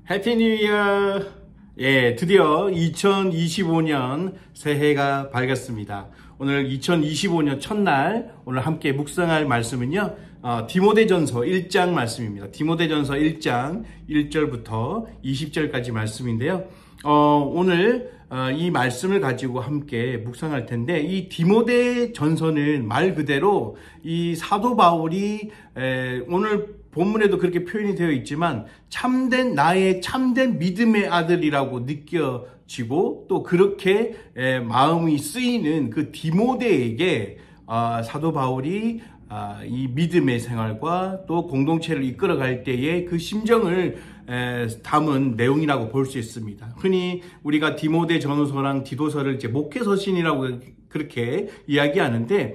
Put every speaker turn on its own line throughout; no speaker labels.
해피 뉴 이어! 예, 드디어 2025년 새해가 밝았습니다. 오늘 2025년 첫날 오늘 함께 묵상할 말씀은요. 디모데전서 1장 말씀입니다. 디모데전서 1장 1절부터 20절까지 말씀인데요. 오늘 이 말씀을 가지고 함께 묵상할 텐데, 이 디모데전서는 말 그대로 이 사도 바울이 오늘 본문에도 그렇게 표현이 되어 있지만 나의 참된 믿음의 아들이라고 느껴지고 또 그렇게 마음이 쓰이는 그 디모데에게 사도 바울이 이 믿음의 생활과 또 공동체를 이끌어갈 때의 그 심정을 담은 내용이라고 볼 수 있습니다. 흔히 우리가 디모데 전후서랑 디도서를 이제 목회서신이라고 그렇게 이야기하는데,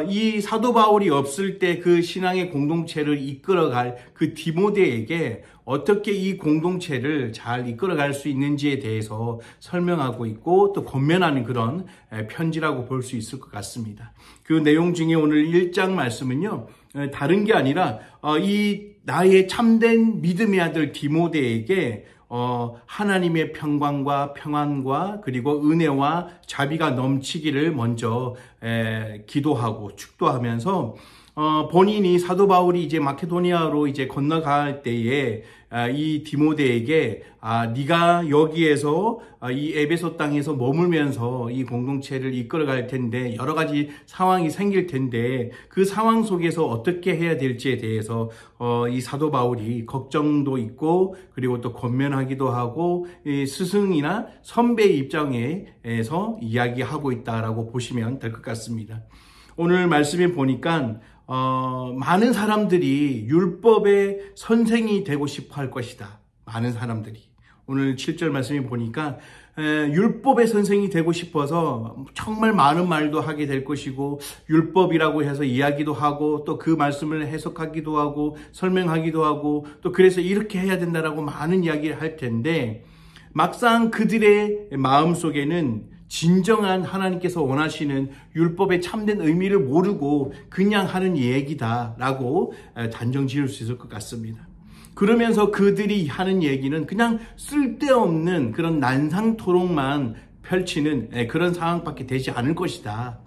이 사도 바울이 없을 때 그 신앙의 공동체를 이끌어갈 그 디모데에게 어떻게 이 공동체를 잘 이끌어갈 수 있는지에 대해서 설명하고 있고 또 권면하는 그런 편지라고 볼 수 있을 것 같습니다. 그 내용 중에 오늘 1장 말씀은요, 다른 게 아니라 이 나의 참된 믿음의 아들 디모데에게 하나님의 평강과 평안과 그리고 은혜와 자비가 넘치기를 먼저 기도하고 축도하면서 본인이 사도 바울이 이제 마케도니아로 이제 건너갈 때에 이 디모데에게 네가 여기에서 이 에베소 땅에서 머물면서 이 공동체를 이끌어갈 텐데 여러 가지 상황이 생길 텐데 그 상황 속에서 어떻게 해야 될지에 대해서 이 사도 바울이 걱정도 있고 그리고 또 권면하기도 하고 이 스승이나 선배의 입장에서 이야기하고 있다라고 보시면 될 것 같습니다. 오늘 말씀에 보니까 많은 사람들이 율법의 선생이 되고 싶어 할 것이다. 많은 사람들이. 오늘 7절 말씀에 보니까 율법의 선생이 되고 싶어서 정말 많은 말도 하게 될 것이고, 율법이라고 해서 이야기도 하고 또 그 말씀을 해석하기도 하고 설명하기도 하고 또 그래서 이렇게 해야 된다라고 많은 이야기를 할 텐데, 막상 그들의 마음속에는 진정한 하나님께서 원하시는 율법의 참된 의미를 모르고 그냥 하는 얘기다라고 단정 지을 수 있을 것 같습니다. 그러면서 그들이 하는 얘기는 그냥 쓸데없는 그런 난상토록만 펼치는 그런 상황밖에 되지 않을 것이다.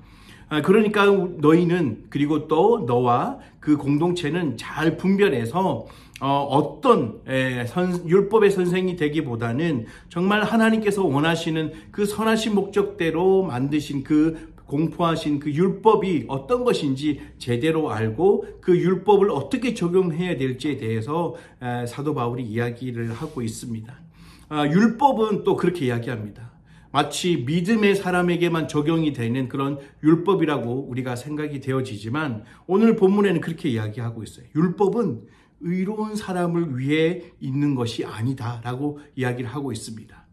그러니까 너희는, 그리고 또 너와 그 공동체는 잘 분별해서 어떤 율법의 선생이 되기보다는 정말 하나님께서 원하시는 그 선하신 목적대로 만드신 그 공포하신 그 율법이 어떤 것인지 제대로 알고 그 율법을 어떻게 적용해야 될지에 대해서 사도 바울이 이야기를 하고 있습니다. 율법은 또 그렇게 이야기합니다. 마치 믿음의 사람에게만 적용이 되는 그런 율법이라고 우리가 생각이 되어지지만 오늘 본문에는 그렇게 이야기하고 있어요. 율법은 의로운 사람을 위해 있는 것이 아니다 라고 이야기를 하고 있습니다.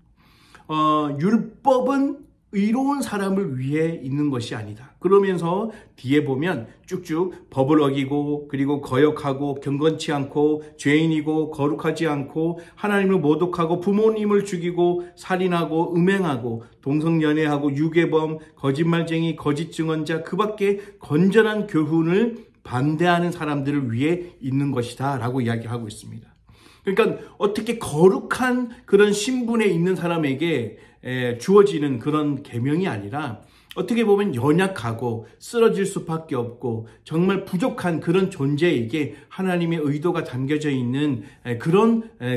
율법은 의로운 사람을 위해 있는 것이 아니다. 그러면서 뒤에 보면 쭉쭉 법을 어기고 그리고 거역하고 경건치 않고 죄인이고 거룩하지 않고 하나님을 모독하고 부모님을 죽이고 살인하고 음행하고 동성연애하고 유괴범 거짓말쟁이 거짓 증언자 그 밖에 건전한 교훈을 반대하는 사람들을 위해 있는 것이다 라고 이야기하고 있습니다. 그러니까 어떻게 거룩한 그런 신분에 있는 사람에게 주어지는 그런 계명이 아니라 어떻게 보면 연약하고 쓰러질 수밖에 없고 정말 부족한 그런 존재에게 하나님의 의도가 담겨져 있는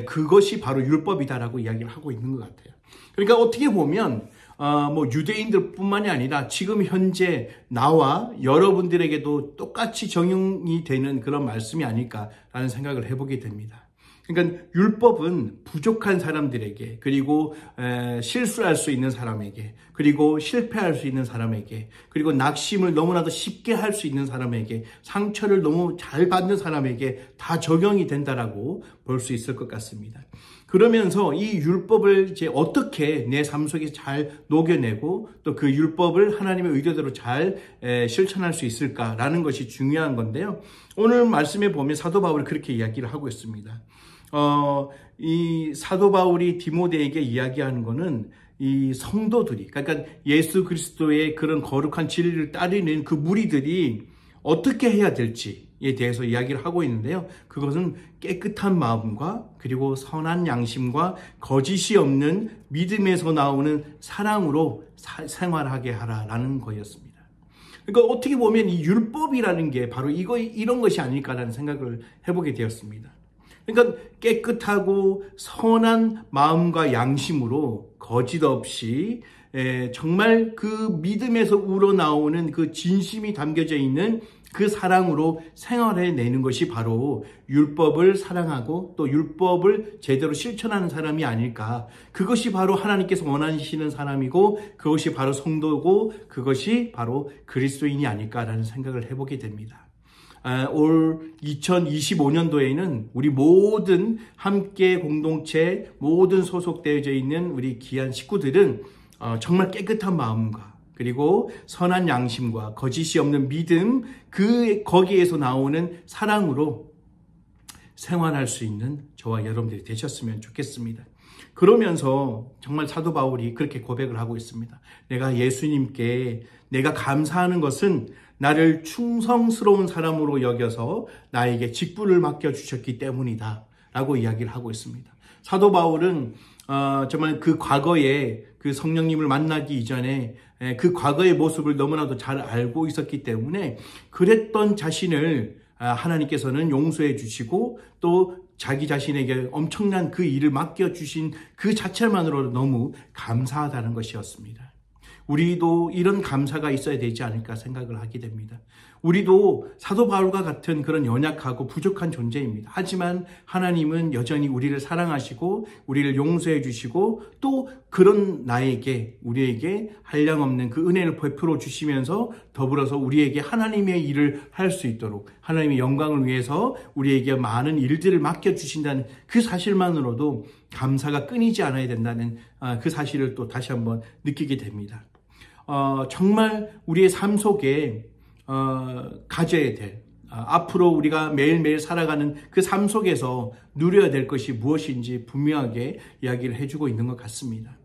그것이 바로 율법이다라고 이야기를 하고 있는 것 같아요. 그러니까 어떻게 보면 유대인들 뿐만이 아니라 지금 현재 나와 여러분들에게도 똑같이 적용이 되는 그런 말씀이 아닐까라는 생각을 해보게 됩니다. 그러니까 율법은 부족한 사람들에게, 그리고 실수할 수 있는 사람에게, 그리고 실패할 수 있는 사람에게, 그리고 낙심을 너무나도 쉽게 할 수 있는 사람에게, 상처를 너무 잘 받는 사람에게 다 적용이 된다라고 볼 수 있을 것 같습니다. 그러면서 이 율법을 이제 어떻게 내 삶 속에 잘 녹여내고 또 그 율법을 하나님의 의도대로 잘 실천할 수 있을까라는 것이 중요한 건데요. 오늘 말씀에 보면 사도 바울이 그렇게 이야기를 하고 있습니다. 이 사도 바울이 디모데에게 이야기하는 거는 이 성도들이, 그러니까 예수 그리스도의 그런 거룩한 진리를 따르는 그 무리들이 어떻게 해야 될지, 율법에 대해서 이야기를 하고 있는데요. 그것은 깨끗한 마음과 그리고 선한 양심과 거짓이 없는 믿음에서 나오는 사랑으로 생활하게 하라라는 거였습니다. 그러니까 어떻게 보면 이 율법이라는 게 바로 이런 것이 아닐까라는 생각을 해보게 되었습니다. 그러니까 깨끗하고 선한 마음과 양심으로 거짓 없이 정말 그 믿음에서 우러나오는 그 진심이 담겨져 있는 그 사랑으로 생활해내는 것이 바로 율법을 사랑하고 또 율법을 제대로 실천하는 사람이 아닐까. 그것이 바로 하나님께서 원하시는 사람이고 그것이 바로 성도고 그것이 바로 그리스도인이 아닐까라는 생각을 해보게 됩니다. 올 2025년도에는 우리 모든 함께 공동체 모든 소속되어져 있는 우리 귀한 식구들은 정말 깨끗한 마음과 그리고 선한 양심과 거짓이 없는 믿음, 거기에서 나오는 사랑으로 생활할 수 있는 저와 여러분들이 되셨으면 좋겠습니다. 그러면서 정말 사도 바울이 그렇게 고백을 하고 있습니다. 내가 예수님께 내가 감사하는 것은 나를 충성스러운 사람으로 여겨서 나에게 직분을 맡겨주셨기 때문이다 라고 이야기를 하고 있습니다. 사도 바울은 정말 그 과거에 그 성령님을 만나기 이전에 그 과거의 모습을 너무나도 잘 알고 있었기 때문에 그랬던 자신을 하나님께서는 용서해 주시고 또 자기 자신에게 엄청난 그 일을 맡겨주신 그 자체만으로도 너무 감사하다는 것이었습니다. 우리도 이런 감사가 있어야 되지 않을까 생각을 하게 됩니다. 우리도 사도 바울과 같은 그런 연약하고 부족한 존재입니다. 하지만 하나님은 여전히 우리를 사랑하시고 우리를 용서해 주시고 또 그런 우리에게 한량없는 그 은혜를 베풀어 주시면서 더불어서 우리에게 하나님의 일을 할 수 있도록 하나님의 영광을 위해서 우리에게 많은 일들을 맡겨주신다는 그 사실만으로도 감사가 끊이지 않아야 된다는 그 사실을 또 다시 한번 느끼게 됩니다. 정말 우리의 삶 속에 가져야 될 앞으로 우리가 매일매일 살아가는 그 삶 속에서 누려야 될 것이 무엇인지 분명하게 이야기를 해주고 있는 것 같습니다.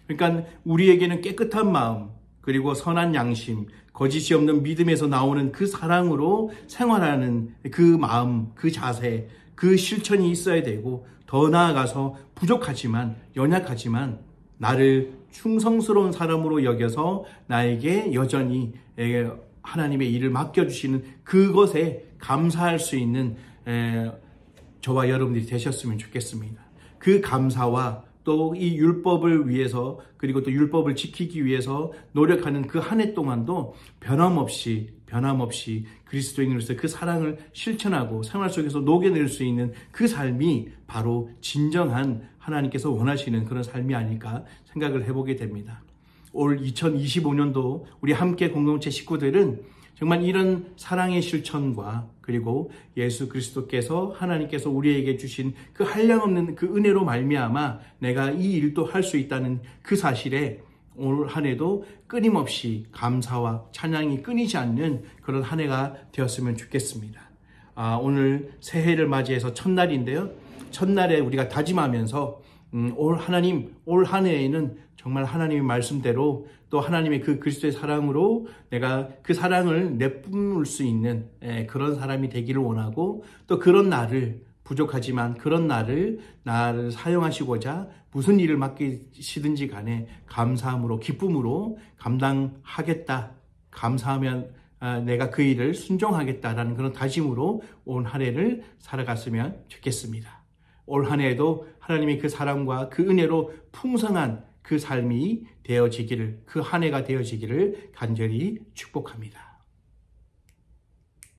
그러니까 우리에게는 깨끗한 마음 그리고 선한 양심, 거짓이 없는 믿음에서 나오는 그 사랑으로 생활하는 그 마음, 그 자세, 그 실천이 있어야 되고 더 나아가서 부족하지만 연약하지만 나를 충성스러운 사람으로 여겨서 나에게 여전히 하나님의 일을 맡겨주시는 그것에 감사할 수 있는 저와 여러분들이 되셨으면 좋겠습니다. 그 감사와 또 이 율법을 위해서 그리고 또 율법을 지키기 위해서 노력하는 그 한 해 동안도 변함없이 그리스도인으로서 그 사랑을 실천하고 생활 속에서 녹여낼 수 있는 그 삶이 바로 진정한 하나님께서 원하시는 그런 삶이 아닐까 생각을 해보게 됩니다. 올 2025년도 우리 함께 공동체 식구들은 정말 이런 사랑의 실천과 그리고 예수 그리스도께서 하나님께서 우리에게 주신 그 한량없는 그 은혜로 말미암아 내가 이 일도 할 수 있다는 그 사실에 올 한 해도 끊임없이 감사와 찬양이 끊이지 않는 그런 한 해가 되었으면 좋겠습니다. 오늘 새해를 맞이해서 첫날인데요. 첫날에 우리가 다짐하면서 올 한 해에는 정말 하나님의 말씀대로 또 하나님의 그 그리스도의 사랑으로 내가 그 사랑을 내뿜을 수 있는 그런 사람이 되기를 원하고 또 그런 나를 부족하지만 그런 나를 사용하시고자 무슨 일을 맡기시든지 간에 감사함으로 기쁨으로 감당하겠다. 감사하면 내가 그 일을 순종하겠다라는 그런 다짐으로 온 한 해를 살아갔으면 좋겠습니다. 올 한 해에도 하나님의 그 사랑과 그 은혜로 풍성한 그 삶이 되어지기를, 그 한 해가 되어지기를 간절히 축복합니다.